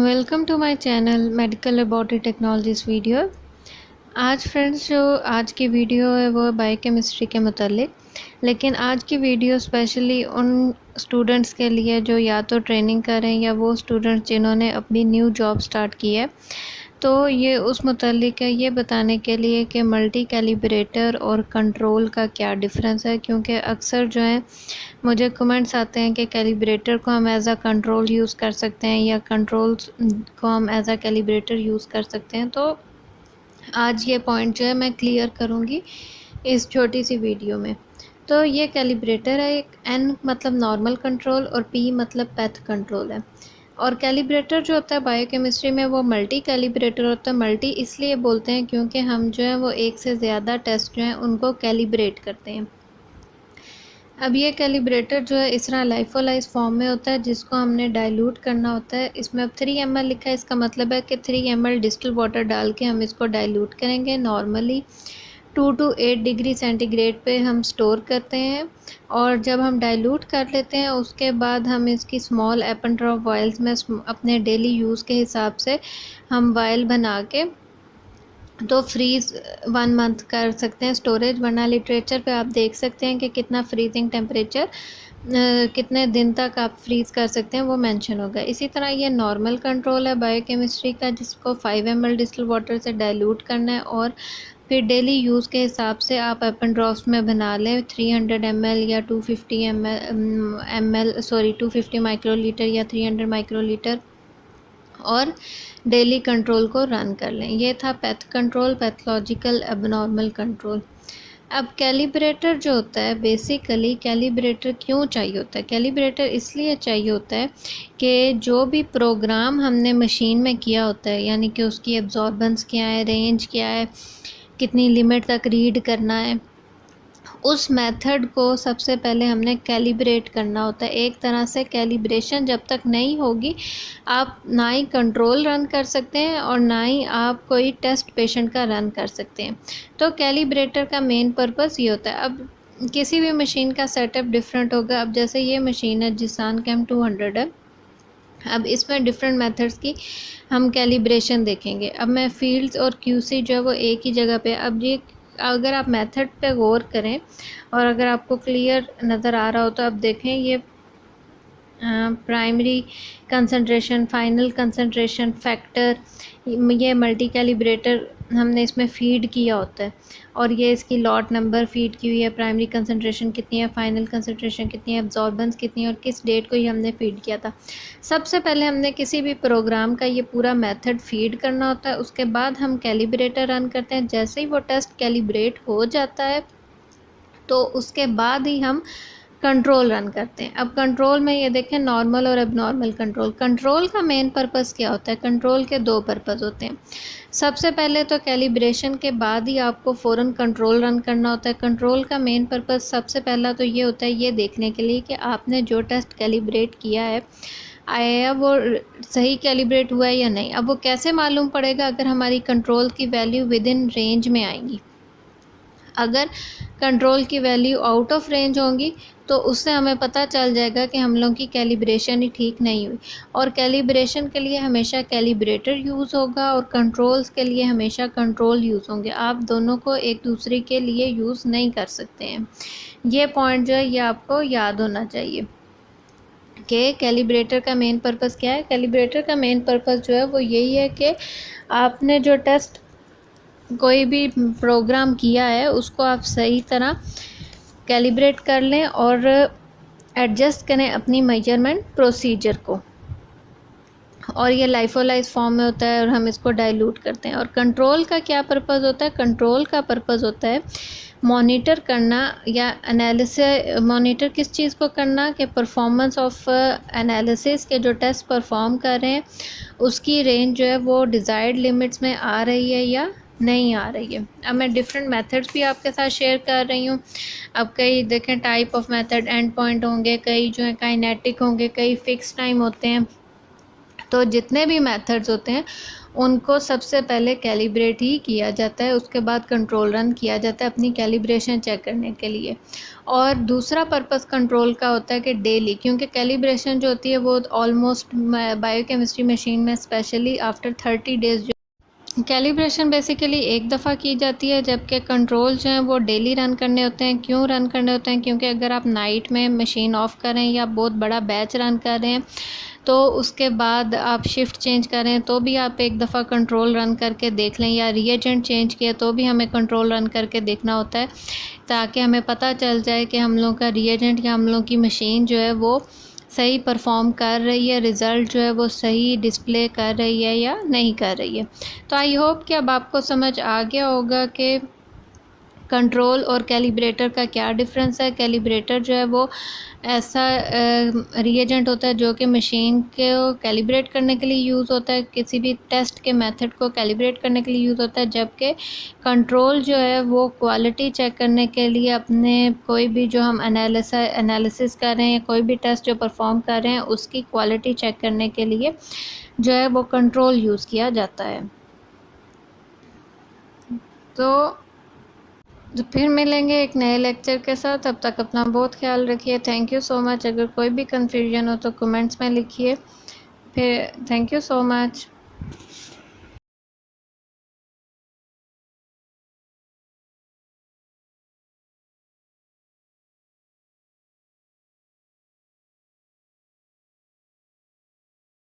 Welcome to my channel medical laboratory technologies video. आज friends जो आज की वीडियो है वो बायोकेमिस्ट्री के मुतालिक, लेकिन आज की वीडियो स्पेशली उन स्टूडेंट्स के लिए जो या तो ट्रेनिंग कर रहे हैं या वो स्टूडेंट्स जिन्होंने अपनी न्यू जॉब स्टार्ट की है। तो ये उस मुतालिक है, ये बताने के लिए कि मल्टी कैलिब्रेटर और कंट्रोल का क्या डिफरेंस है, क्योंकि अक्सर जो है मुझे कमेंट्स आते हैं कि कैलिब्रेटर को हम एज़ अ कंट्रोल यूज़ कर सकते हैं या कंट्रोल्स को हम एज़ अ कैलिब्रेटर यूज़ कर सकते हैं। तो आज ये पॉइंट जो है मैं क्लियर करूँगी इस छोटी सी वीडियो में। तो ये कैलिब्रेटर है, एक एन मतलब नॉर्मल कंट्रोल और पी मतलब पैथ कंट्रोल है। और कैलिब्रेटर जो होता है बायोकेमिस्ट्री में वो मल्टी कैलिब्रेटर होता है। मल्टी इसलिए बोलते हैं क्योंकि हम जो है वो एक से ज़्यादा टेस्ट जो हैं उनको कैलिब्रेट करते हैं। अब ये कैलिब्रेटर जो है इस तरह लाइफोलाइज फॉर्म में होता है, जिसको हमने डाइल्यूट करना होता है। इसमें अब 3 ml लिखा है, इसका मतलब है कि 3 ml डिस्टिल वाटर डाल के हम इसको डाइल्यूट करेंगे। नॉर्मली 2 to 8 डिग्री सेंटीग्रेड पे हम स्टोर करते हैं, और जब हम डाइल्यूट कर लेते हैं उसके बाद हम इसकी स्मॉल एपन ड्रॉप वायल्स में अपने डेली यूज़ के हिसाब से हम वायल बना के तो फ्रीज़ 1 मंथ कर सकते हैं स्टोरेज। वरना लिटरेचर पे आप देख सकते हैं कि कितना फ्रीजिंग टेम्परेचर कितने दिन तक आप फ्रीज़ कर सकते हैं, वो मेंशन होगा। इसी तरह ये नॉर्मल कंट्रोल है बायोकेमिस्ट्री का, जिसको 5 ml डिस्टिल वाटर से डाइल्यूट करना है, और फिर डेली यूज़ के हिसाब से आप एपन ड्रॉप्स में बना लें 300 ml या 250 माइक्रोलीटर या 300 माइक्रोलीटर, और डेली कंट्रोल को रन कर लें। ये था path control, pathological abnormal control. अब कैलिब्रेटर जो होता है, बेसिकली कैलिब्रेटर क्यों चाहिए होता है? कैलिब्रेटर इसलिए चाहिए होता है कि जो भी प्रोग्राम हमने मशीन में किया होता है, यानी कि उसकी एब्जॉर्बेंस क्या है, रेंज क्या है, कितनी लिमिट तक रीड करना है, उस मेथड को सबसे पहले हमने कैलिब्रेट करना होता है। एक तरह से कैलिब्रेशन जब तक नहीं होगी आप ना ही कंट्रोल रन कर सकते हैं और ना ही आप कोई टेस्ट पेशेंट का रन कर सकते हैं। तो कैलिब्रेटर का मेन पर्पस ये होता है। अब किसी भी मशीन का सेटअप डिफरेंट होगा। अब जैसे ये मशीन है जिसान कैम 200 है, अब इसमें डिफरेंट मेथड्स की हम कैलिब्रेशन देखेंगे। अब मैं फील्ड्स और क्यूसी जो है वो एक ही जगह पे, अब ये अगर आप मेथड पे गौर करें और अगर आपको क्लियर नज़र आ रहा हो तो अब देखें, ये primary concentration, final concentration, factor, ये मल्टी कैलिब्रेटर हमने इसमें फ़ीड किया होता है, और ये इसकी लॉट नंबर फ़ीड की हुई है, प्राइमरी कंसंट्रेशन कितनी है, फाइनल कंसंट्रेशन कितनी है, एब्जॉर्बेंस कितनी है और किस डेट को ये हमने फ़ीड किया था। सबसे पहले हमने किसी भी प्रोग्राम का ये पूरा मेथड फ़ीड करना होता है, उसके बाद हम कैलिब्रेटर रन करते हैं। जैसे ही वो टेस्ट कैलिब्रेट हो जाता है तो उसके बाद ही हम कंट्रोल रन करते हैं। अब कंट्रोल में ये देखें, नॉर्मल और एबनॉर्मल कंट्रोल। कंट्रोल का मेन पर्पस क्या होता है? कंट्रोल के 2 पर्पस होते हैं। सबसे पहले तो कैलिब्रेशन के बाद ही आपको फ़ौरन कंट्रोल रन करना होता है। कंट्रोल का मेन पर्पस सबसे पहला तो ये होता है, ये देखने के लिए कि आपने जो टेस्ट कैलिब्रेट किया है आया वो सही कैलिब्रेट हुआ है या नहीं। अब वो कैसे मालूम पड़ेगा? अगर हमारी कंट्रोल की वैल्यू विद इन रेंज में आएंगी। अगर कंट्रोल की वैल्यू आउट ऑफ रेंज होंगी तो उससे हमें पता चल जाएगा कि हम लोग की कैलिब्रेशन ही ठीक नहीं हुई। और कैलिब्रेशन के लिए हमेशा कैलिब्रेटर यूज़ होगा और कंट्रोल्स के लिए हमेशा कंट्रोल यूज़ होंगे। आप दोनों को एक दूसरे के लिए यूज़ नहीं कर सकते हैं। ये पॉइंट जो है ये आपको याद होना चाहिए कि कैलिब्रेटर का मेन पर्पस क्या है। कैलिब्रेटर का मेन पर्पस जो है वो यही है कि आपने जो टेस्ट कोई भी प्रोग्राम किया है उसको आप सही तरह कैलिब्रेट कर लें और एडजस्ट करें अपनी मेजरमेंट प्रोसीजर को। और ये लाइफोलाइज फॉर्म में होता है और हम इसको डाइल्यूट करते हैं। और कंट्रोल का क्या पर्पस होता है? कंट्रोल का पर्पस होता है मॉनिटर करना या एनालिसिस। मॉनिटर किस चीज़ को करना? कि परफॉर्मेंस ऑफ एनालिसिस के जो टेस्ट परफॉर्म कर रहे हैं उसकी रेंज जो है वो डिज़ायर्ड लिमिट्स में आ रही है या नहीं आ रही है। अब मैं डिफरेंट मेथड्स भी आपके साथ शेयर कर रही हूँ। अब कई देखें type of method, and point होंगे, कई जो है काइनेटिक होंगे, कई फिक्स टाइम होते हैं। तो जितने भी मेथड्स होते हैं उनको सबसे पहले कैलिब्रेट ही किया जाता है, उसके बाद कंट्रोल रन किया जाता है अपनी कैलिब्रेशन चेक करने के लिए। और दूसरा पर्पस कंट्रोल का होता है कि डेली, क्योंकि कैलिब्रेशन जो होती है वो ऑलमोस्ट बायोकेमिस्ट्री मशीन में specially after 30 days calibration basically एक दफ़ा की जाती है, जबकि कंट्रोल जो हैं वो डेली रन करने होते हैं। क्यों रन करने होते हैं? क्योंकि अगर आप नाइट में मशीन ऑफ करें या बहुत बड़ा बैच रन कर रहे हैं तो उसके बाद आप शिफ्ट चेंज करें तो भी आप एक दफ़ा कंट्रोल रन करके देख लें, या रिएजेंट चेंज किया तो भी हमें कंट्रोल रन करके देखना होता है, ताकि हमें पता चल जाए कि हम लोग का रिएजेंट या हम लोग की मशीन जो है वो सही परफॉर्म कर रही है, रिज़ल्ट जो है वो सही डिस्प्ले कर रही है या नहीं कर रही है। तो आई होप कि अब आपको समझ आ गया होगा कि कंट्रोल और कैलिब्रेटर का क्या डिफरेंस है। कैलिब्रेटर जो है वो ऐसा रिएजेंट होता है जो कि मशीन को कैलिब्रेट करने के लिए यूज़ होता है, किसी भी टेस्ट के मेथड को कैलिब्रेट करने के लिए यूज़ होता है, जबकि कंट्रोल जो है वो क्वालिटी चेक करने के लिए, अपने कोई भी जो हम एनालिसिस कर रहे हैं, कोई भी टेस्ट जो परफॉर्म कर रहे हैं उसकी क्वालिटी चेक करने के लिए जो है वो कंट्रोल यूज़ किया जाता है। तो फिर मिलेंगे एक नए लेक्चर के साथ। तब तक अपना बहुत ख्याल रखिए। Thank you so much. अगर कोई भी कन्फ्यूजन हो तो कमेंट्स में लिखिए। फिर थैंक यू सो मच।